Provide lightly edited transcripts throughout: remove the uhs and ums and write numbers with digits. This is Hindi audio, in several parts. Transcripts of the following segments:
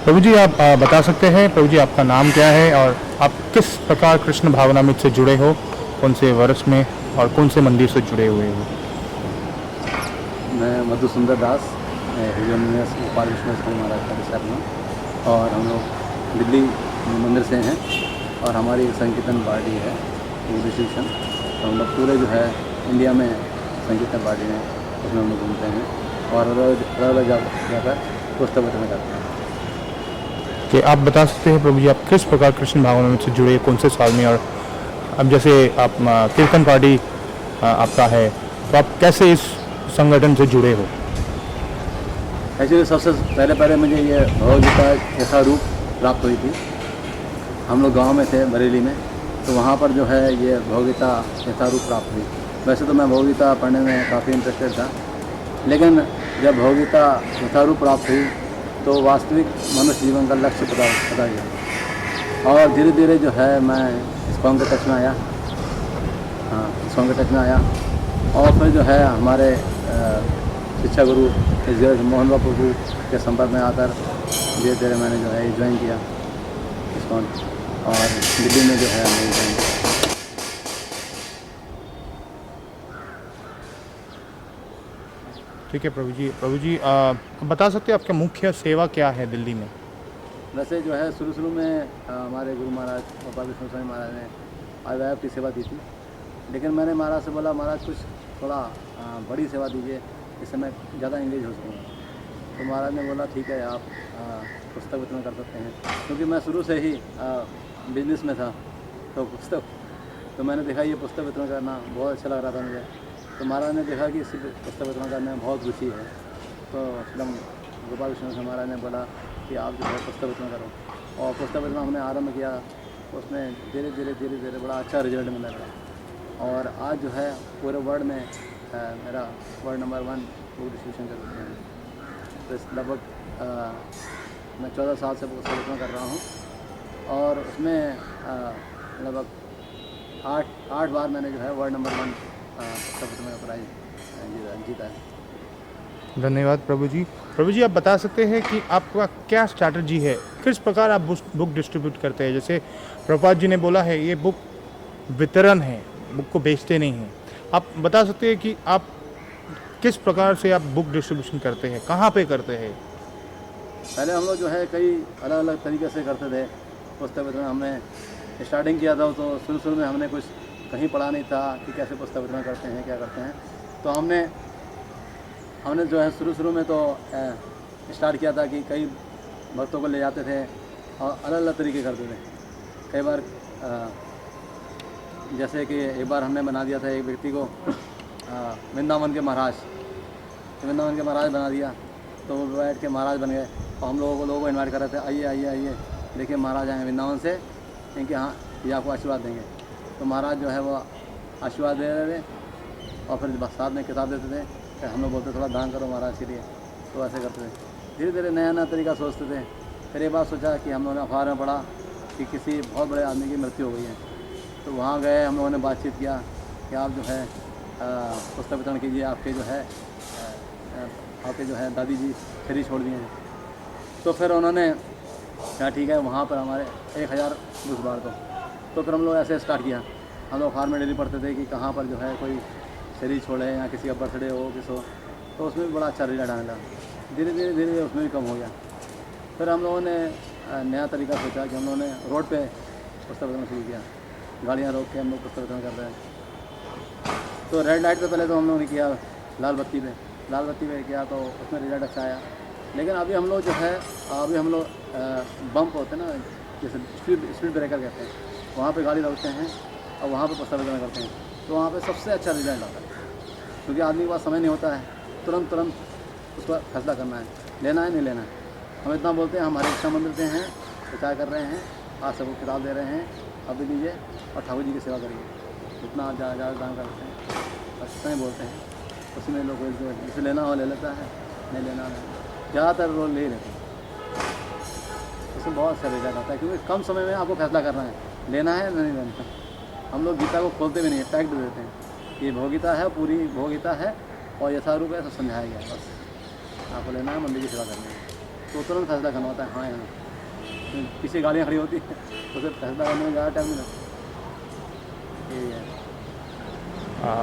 प्रभु जी आप बता सकते हैं प्रभु जी आपका नाम क्या है और आप किस प्रकार कृष्ण भावनामृत से जुड़े हो, कौन से वर्ष में और कौन से मंदिर से जुड़े हुए हो? मैं मधुसुंदर दास, मैं हरिओम यूनिवर्सिटी गोपाल कृष्ण स्वामी महाराज का डिसाइपल हूँ और हम लोग दिल्ली मंदिर से हैं और हमारी एक संकीर्तन पार्टी है वो डिस्ट्रीब्यूशन। तो हम लोग पूरे जो है इंडिया में संकीर्तन पार्टी में उसमें हम लोग घूमते हैं और अलग अलग जाकर पुस्तक वितरण करते हैं। कि आप बता सकते हैं प्रभु जी आप किस प्रकार कृष्ण भावनामृत से जुड़े, कौन से साल में? और अब जैसे आप कीर्तन पार्टी आपका है, तो आप कैसे इस संगठन से जुड़े हो? एक्चुअली सबसे पहले मुझे ये भगवद गीता यथा रूप प्राप्त हुई थी। हम लोग गांव में थे बरेली में, तो वहाँ पर जो है ये भगवद गीता यथा रूप प्राप्त हुई। वैसे तो मैं भगवद गीता पढ़ने में काफ़ी इंटरेस्टेड था, लेकिन जब भगवद गीता यथा रूप प्राप्त हुई तो वास्तविक मनुष्य जीवन का लक्ष्य पता गया और धीरे धीरे जो है मैं इस्कॉन के टच में आया। हाँ, इस्कॉन के टच में आया और फिर जो है हमारे शिक्षा गुरु मोहन बाबू प्रभु के संपर्क में आकर धीरे धीरे मैंने जो है ज्वाइन किया इस्कॉन और दिल्ली में जो है मैंने ज्वाइन किया। ठीक है प्रभु जी बता सकते हैं आपका मुख्य सेवा क्या है दिल्ली में? वैसे जो है शुरू में हमारे गुरु महाराज गोपाल कृष्ण स्वामी महाराज ने आईवाईएफ की सेवा दी थी, लेकिन मैंने महाराज से बोला महाराज कुछ थोड़ा बड़ी सेवा दीजिए, इससे मैं ज़्यादा एंगेज हो सकूँ। तो महाराज ने बोला ठीक है आप पुस्तक वितरण कर सकते हैं, क्योंकि मैं शुरू से ही बिजनेस में था। तो मैंने देखा ये पुस्तक वितरण करना बहुत अच्छा लग रहा था मुझे। तो महाराज ने देखा कि इसी पुस्तक वितरण करने में बहुत रुचि है, तो एकदम गोपाल कृष्ण महाराज ने बोला कि आप जो है पुस्तक वितरण करो और पुस्तक वितरण हमने आरंभ किया। उसमें धीरे धीरे बड़ा अच्छा रिजल्ट मिला था और आज जो है पूरे वर्ल्ड में मेरा वर्ल्ड नंबर 1 बुक डिस्ट्रीब्यूशन कर रहे हैं। तो इस लगभग मैं 14 साल से पुस्तक वितरण कर रहा हूँ और उसमें लगभग 8 बार मैंने जो है वर्ल्ड नंबर 1 पुस्तक वितरण का प्राइज जीता है। धन्यवाद प्रभु जी। प्रभु जी आप बता सकते हैं कि आपका क्या स्ट्रैटेजी है, किस प्रकार आप बुक डिस्ट्रीब्यूट करते हैं? जैसे प्रभुपाद जी ने बोला है ये बुक वितरण है, बुक को बेचते नहीं हैं। आप बता सकते हैं कि आप किस प्रकार से आप बुक डिस्ट्रीब्यूशन करते हैं, कहाँ पे करते हैं? पहले हम लोग जो है कई अलग अलग तरीके से करते थे पुस्तक वितरण। हमने स्टार्टिंग किया था तो शुरू में हमने कुछ कहीं पढ़ा नहीं था कि कैसे पुस्तक वितरण करते हैं, क्या करते हैं। तो हमने जो है शुरू में तो स्टार्ट किया था कि कई भक्तों को ले जाते थे और अलग अलग तरीके करते थे। कई बार जैसे कि एक बार हमने बना दिया था एक व्यक्ति को वृंदावन के महाराज बना दिया, तो वो बैठ के महाराज बन गए और हम लोगों को इन्वाइट कर रहे थे, आइए देखिए महाराज आए वृंदावन से, इनके हाँ ये आपको आशीर्वाद देंगे। तो महाराज जो है वो आशीर्वाद दे रहे थे और फिर साथ में किताब देते थे। फिर हम लोग बोलते थोड़ा दान करो महाराज के लिए, तो ऐसे करते थे। धीरे धीरे नया तरीका सोचते थे। फिर एक बार सोचा कि हम लोगों ने अखबार में पढ़ा कि किसी बहुत बड़े आदमी की मृत्यु हो गई है, तो वहाँ गए, हम लोगों ने बातचीत किया कि आप जो है पुस्तक वितरण कीजिए, आपके जो है दादी जी शरीर छोड़ दिए हैं। तो फिर उन्होंने कहा ठीक है, वहाँ पर हमारे 1000 बुक्स बार दो। तो फिर हम लोग ऐसे स्टार्ट किया। हम लोग अखबार में डेली पढ़ते थे कि कहाँ पर जो है कोई शरीर छोड़े या किसी का बर्थडे हो किसी हो, तो उसमें भी बड़ा अच्छा रिजल्ट आने लगा। धीरे धीरे उसमें भी कम हो गया। फिर हम लोगों ने नया तरीका सोचा कि हम लोगों ने रोड पे पुस्तक वितरण शुरू किया। गाड़ियाँ रोक के हम लोग पुस्तक वितरण कर रहे हैं। तो रेड लाइट पे पहले तो हम लोगों ने किया, लाल बत्ती पे किया, तो उसमें रिजल्ट अच्छा आया। लेकिन अभी हम लोग जो है बम्प होते हैं ना, जैसे स्पीड ब्रेकर कहते हैं, वहाँ पे गाड़ी रोकते हैं और वहाँ पे पुस्तक वितरण करते हैं। तो वहाँ पे सबसे अच्छा रिजल्ट आता है, क्योंकि आदमी के पास समय नहीं होता है तुरंत उसका फैसला करना है, लेना है नहीं लेना है। हम इतना बोलते हैं, हमारे इच्छा मंदिर से हैं, प्रचार कर रहे हैं, आज सबको किताब दे रहे हैं, अब भी दीजिए और ठाकुर जी की सेवा करिए। जितना ज़्यादा दान करते हैं बस इतना ही बोलते हैं। उसमें लोग जिसे लेना हो ले लेता है, नहीं लेना नहीं, ज़्यादातर लोग ले लेते हैं। उसमें बहुत अच्छा रिजल्ट आता है, क्योंकि कम समय में आपको फैसला करना है, लेना है नहीं लेना। हम लोग गीता को खोलते भी नहीं है, पैक्ड देते हैं। ये भोगिता है, पूरी भोगिता है और यथारूप है, सब समझाया गया। बस आपको लेना है, मंदिर की सेवा करनी है। तो तुरंत फैसला करना होता है हाँ या ना। पीछे गाड़ियाँ खड़ी होती हैं तो उसे फैसला करने में ज़्यादा टाइम नहीं लगता। यही है।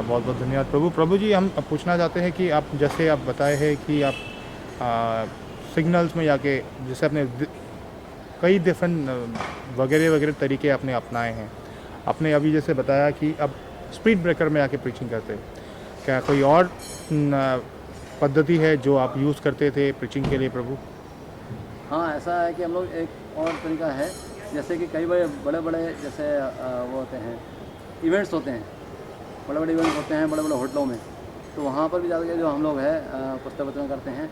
बहुत बहुत धन्यवाद प्रभु। प्रभु जी हम अब पूछना चाहते हैं कि आप जैसे आप बताए हैं कि आप सिग्नल्स में जाके जैसे अपने कई डिफरेंट वगैरह वगैरह तरीके आपने अपनाए हैं। आपने अभी जैसे बताया कि अब स्पीड ब्रेकर में आके प्रीचिंग करते हैं, क्या कोई और पद्धति है जो आप यूज़ करते थे प्रीचिंग के लिए प्रभु? हाँ, ऐसा है कि हम लोग एक और तरीका है, जैसे कि कई बड़े बड़े जैसे वो होते हैं, इवेंट्स होते हैं, बड़े बड़े इवेंट्स होते हैं बड़े बड़े होटलों में, तो वहाँ पर भी जाकर जो हम लोग है पुस्तक वितरण करते हैं,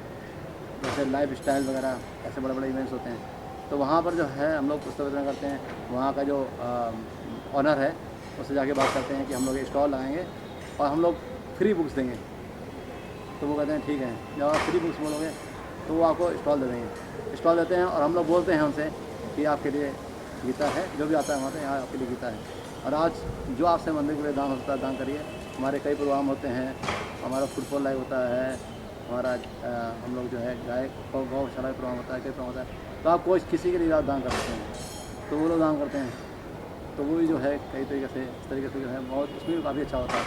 जैसे लाइफ स्टाइल वगैरह ऐसे बड़े बड़े इवेंट्स होते हैं, तो वहाँ पर जो है हम लोग पुस्तक वितरण करते हैं। वहाँ का जो ऑनर है उससे जाके बात करते हैं कि हम लोग स्टॉल लगाएंगे और हम लोग फ्री बुक्स देंगे। तो वो कहते हैं ठीक है, जब आप फ्री बुक्स बोलोगे तो वो आपको स्टॉल दे देंगे। स्टॉल देते हैं और हम लोग बोलते हैं उनसे कि आपके लिए गीता है, जो भी आता है वहाँ पे यहाँ आपके लिए गीता है, और आज जो आपसे मंदिर के लिए दान होता है दान करिए। हमारे कई प्रोग्राम होते हैं, हमारा फुटबॉल लाइव होता है, हमारा हम लोग जो है गाय गौशाला का प्रोग्राम होता है, कई प्रोग्राम होता है, तो आप कोई किसी के लिए दान कर सकते हैं, तो वो लोग दान करते हैं। तो वो भी जो है कई तरीके से इस तरीके से जो है बहुत उसमें भी काफ़ी अच्छा होता है।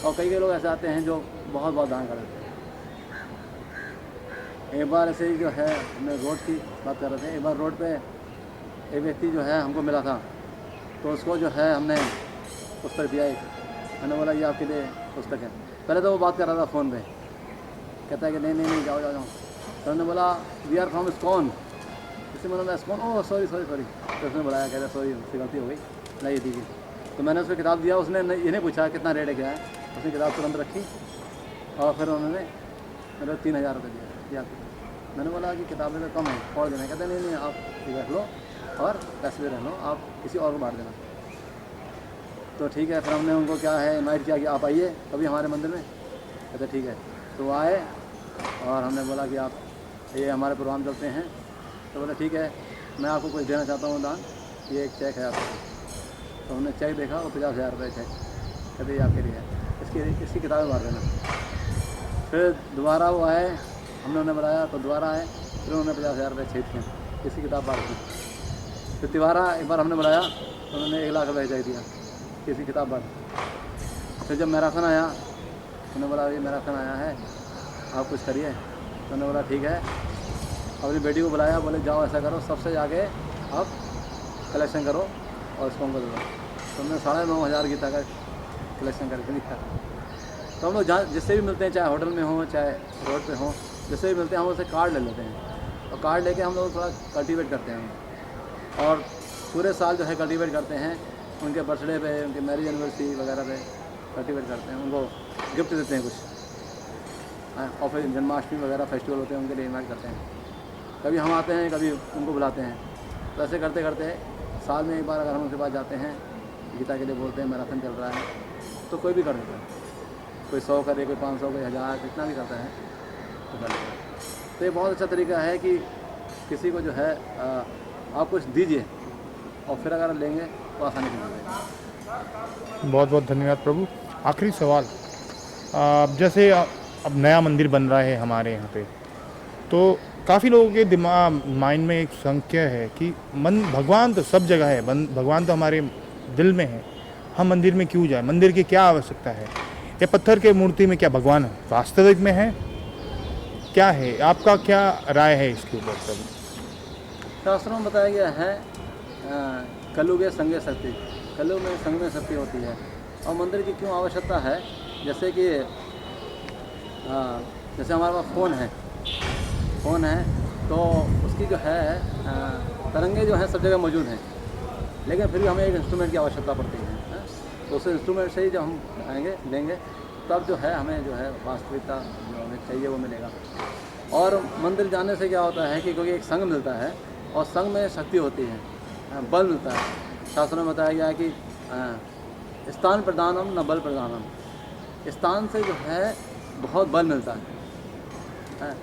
और कई लोग ऐसे आते हैं जो बहुत दान कर देते हैं। एक बार ऐसे ही जो है हमने रोड की बात कर रहे थे, एक बार रोड पे एक व्यक्ति जो है हमको मिला था, तो उसको जो है हमने पुस्तक दिया एक, मैंने बोला ये आपके लिए पुस्तक है। पहले तो वो बात कर रहा था फ़ोन पे, कहता है कि नहीं जाओ। तो हमने बोला वी आर फ्रॉम इस्कॉन। इसी मैंने इस्कॉन, ओह सॉरी। तो उसने बुलाया, कहता सॉरी उससे गलती हो गई, नहीं दीजिए। तो मैंने उसको किताब दिया, उसने ये नहीं पूछा कितना रेट है क्या है, उसने किताब तुरंत रखी और फिर उन्होंने मेरे 3000 रुपये दिया। मैंने बोला कि किताबें तो कम है और देना, कहते नहीं आप रख लो और पैसे भी रख लो, आप किसी और को बांट देना। तो ठीक है, फिर हमने उनको क्या है इनवाइट किया कि आप आइए कभी हमारे मंदिर में, कहते ठीक है। तो वो आए और हमने बोला कि आप ये हमारे प्रोग्राम चलते हैं, तो बोले ठीक है मैं आपको कुछ देना चाहता हूँ दान, ये एक चेक है आपको। तो हमने चेक देखा वो 50,000 रुपये चेक, कहते ये आपके लिए है, इसकी किताबें बांट देना। फिर दोबारा वो आए, हमने उन्हें बुलाया तो दोबारा आए, फिर उन्होंने 50,000 रुपये छेद किए, किसी किताब बांट दी। फिर तिवारा एक बार हमने बुलाया तो उन्होंने 1 लाख रुपये चेक दिया, किसी किताब बांट। फिर जब मैराथन आया उन्होंने बोला ये मैराथन आया है आप कुछ करिए, तो उन्होंने बोला ठीक है। अपनी बेटी को बुलाया, बोले जाओ ऐसा करो सबसे जाके आप कलेक्शन करो और उसको हमको दे दो। तो हमने 9,500 गीता का कलेक्शन करके दिखा। तो हम लोग जहाँ जिससे भी मिलते हैं, चाहे होटल में हो चाहे रोड पे हो, जिससे भी मिलते हैं हम उससे कार्ड ले लेते हैं, और कार्ड लेके हम लोग थोड़ा कल्टीवेट करते हैं और पूरे साल जो है कल्टीवेट करते हैं। उनके बर्थडे पे, उनके मैरिज एनिवर्सरी वगैरह पे कल्टीवेट करते हैं, उनको गिफ्ट देते हैं कुछ, और फिर जन्माष्टमी वगैरह फेस्टिवल होते हैं उनके लिए इन्वाइट करते हैं। कभी हम आते हैं, कभी उनको बुलाते हैं। तो ऐसे करते करते साल में एक बार अगर हम उनके पास जाते हैं, गीता के लिए बोलते हैं मैराथन चल रहा है, तो कोई भी कर देता है, कोई 100 करे, कोई 500, कोई 1000, जितना भी करता है तो कर देता है। तो ये बहुत अच्छा तरीका है कि किसी को जो है आप कुछ दीजिए और फिर अगर लेंगे तो आसानी से मिलेगा। बहुत बहुत धन्यवाद प्रभु। आखिरी सवाल, जैसे अब नया मंदिर बन रहा है हमारे यहाँ पे, तो काफ़ी लोगों के दिमाग माइंड में एक संख्या है कि भगवान तो सब जगह है, भगवान तो हमारे दिल में है, हम मंदिर में क्यों जाए, मंदिर की क्या आवश्यकता है, या पत्थर के मूर्ति में क्या भगवान वास्तविक में है, क्या है आपका क्या राय है इसके ऊपर प्रभु? शास्त्रों में बताया गया है कलयुगे संगे शक्ति, कलयुग में संग में शक्ति होती है। और मंदिर की क्यों आवश्यकता है, जैसे कि जैसे हमारे पास फ़ोन है तो उसकी जो है तरंगे जो हैं सब जगह मौजूद हैं, लेकिन फिर भी हमें एक इंस्ट्रूमेंट की आवश्यकता पड़ती है। तो उस इंस्ट्रूमेंट से ही जब हम लेंगे तब जो है हमें जो है वास्तविकता जो हमें चाहिए वो मिलेगा। और मंदिर जाने से क्या होता है कि क्योंकि एक संग मिलता है और संग में शक्ति होती है, बल मिलता है। शास्त्रों में बताया गया है कि स्थान प्रदानम न बल प्रदानम, स्थान से जो है बहुत बल मिलता है।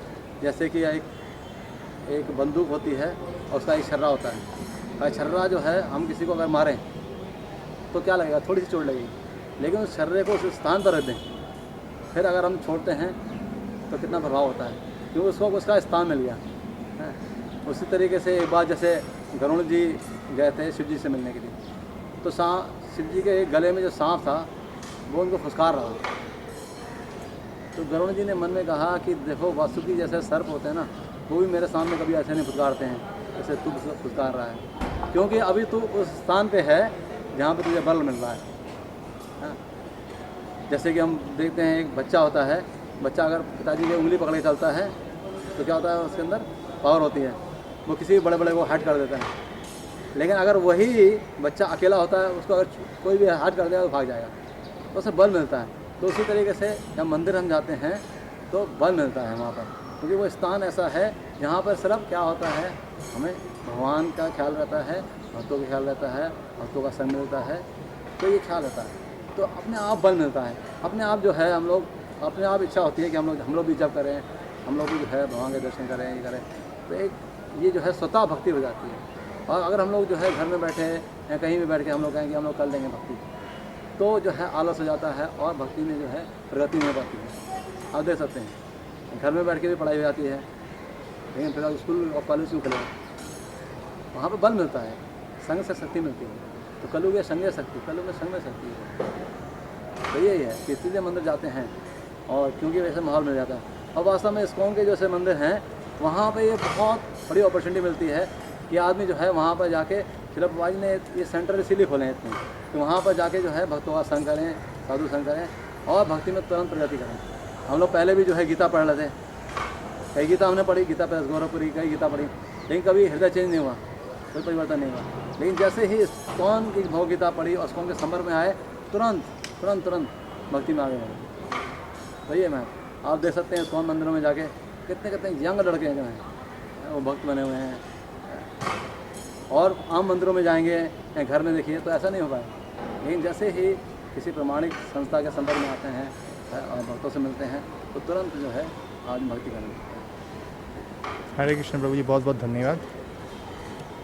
जैसे कि एक बंदूक होती है और उसका एक छर्रा होता है। छर्रा जो है हम किसी को अगर मारें तो क्या लगेगा, थोड़ी सी चोट लगेगी, लेकिन उस छर्रे को उस स्थान पर रख दें, फिर अगर हम छोड़ते हैं तो कितना प्रभाव होता है, क्योंकि उसको उसका स्थान मिल गया है। उसी तरीके से एक बार जैसे गरुड़ जी गए थे शिव जी से मिलने के लिए, तो शिव जी के गले में जो सांप था वो उनको फुसकार रहा। तो गरुड़ जी ने मन में कहा कि देखो वासुकी जैसे सर्प होते हैं ना, वो भी मेरे सामने कभी ऐसे नहीं फुसकारते हैं जैसे तू फुसकार रहा है, क्योंकि अभी तू उस स्थान पे है जहाँ पे तुझे बल मिल रहा है। हाँ? जैसे कि हम देखते हैं एक बच्चा होता है, बच्चा अगर पिताजी की उंगली पकड़ के चलता है तो क्या होता है, उसके अंदर पावर होती है, वो किसी भी बड़े बड़े को हाइट कर देता है। लेकिन अगर वही बच्चा अकेला होता है, उसको अगर कोई भी हाइट कर देगा तो भाग जाएगा, तो उसे बल मिलता है। तो उसी तरीके से जब मंदिर हम जाते हैं तो बल मिलता है वहाँ पर, क्योंकि वो स्थान ऐसा है जहाँ पर सिर्फ क्या होता है, हमें भगवान का ख्याल रहता है, भक्तों का ख्याल रहता है, भक्तों का संग मिलता है, तो ये ख्याल रहता है, तो अपने आप बल मिलता है। अपने आप जो है हम लोग अपने आप इच्छा होती है कि हम लोग भी जब करें, हम लोग भी जो है भगवान के दर्शन करें, ये करें, तो एक ये जो है स्वतः भक्ति हो जाती है। और अगर हम लोग जो है घर में बैठे या कहीं भी बैठ के हम लोग कहें कि हम लोग कर लेंगे भक्ति, तो जो है आलस हो जाता है और भक्ति में जो है प्रगति नहीं हो पाती है। आप देख सकते हैं घर में बैठ के भी पढ़ाई हो जाती है, लेकिन फिर स्कूल और कॉलेज क्यों खुले, वहाँ पर बल मिलता है, संग से शक्ति मिलती है। तो कलयुग है संग शक्ति, कलयुग में संग में शक्ति है। तो यही है कि इसलिए मंदिर जाते हैं और क्योंकि वैसे माहौल मिल जाता है। और वास्तव में इस्कॉन के जैसे मंदिर हैं वहाँ पे ये बहुत बड़ी अपॉर्चुनिटी मिलती है कि आदमी जो है वहाँ पर जाके, शिला प्रभुपाद जी ने ये सेंटर इसीलिए खोले हैं इतने, कि वहाँ पर जाके जो है भक्तों का संग करें, साधु संग करें और भक्ति में तुरंत प्रगति करें। हम लोग पहले भी जो है गीता पढ़ रहे थे, कई गीता हमने पढ़ी, गीता प्रेस गौरवपुरी कई गीता पढ़ी, लेकिन कभी हृदय चेंज नहीं हुआ, कोई परिवर्तन नहीं हुआ। लेकिन जैसे ही इस्कॉन की भगवगीता पढ़ी और इस्कॉन के संपर्क में आए, तुरंत तुरंत तुरंत भक्ति में आगे बढ़े। तो ये मैं आप देख सकते हैं इस्कॉन मंदिरों में जाके कितने कितने यंग लड़के हैं जो हैं वो भक्त बने हुए हैं, और आम मंदिरों में जाएंगे या घर में देखिए तो ऐसा नहीं हो पाएगा। लेकिन जैसे ही किसी प्रमाणिक संस्था के संपर्क में आते हैं और भक्तों से मिलते हैं तो तुरंत जो है आदमी भक्ति करने लगता है। हरे कृष्ण प्रभु जी, बहुत बहुत धन्यवाद।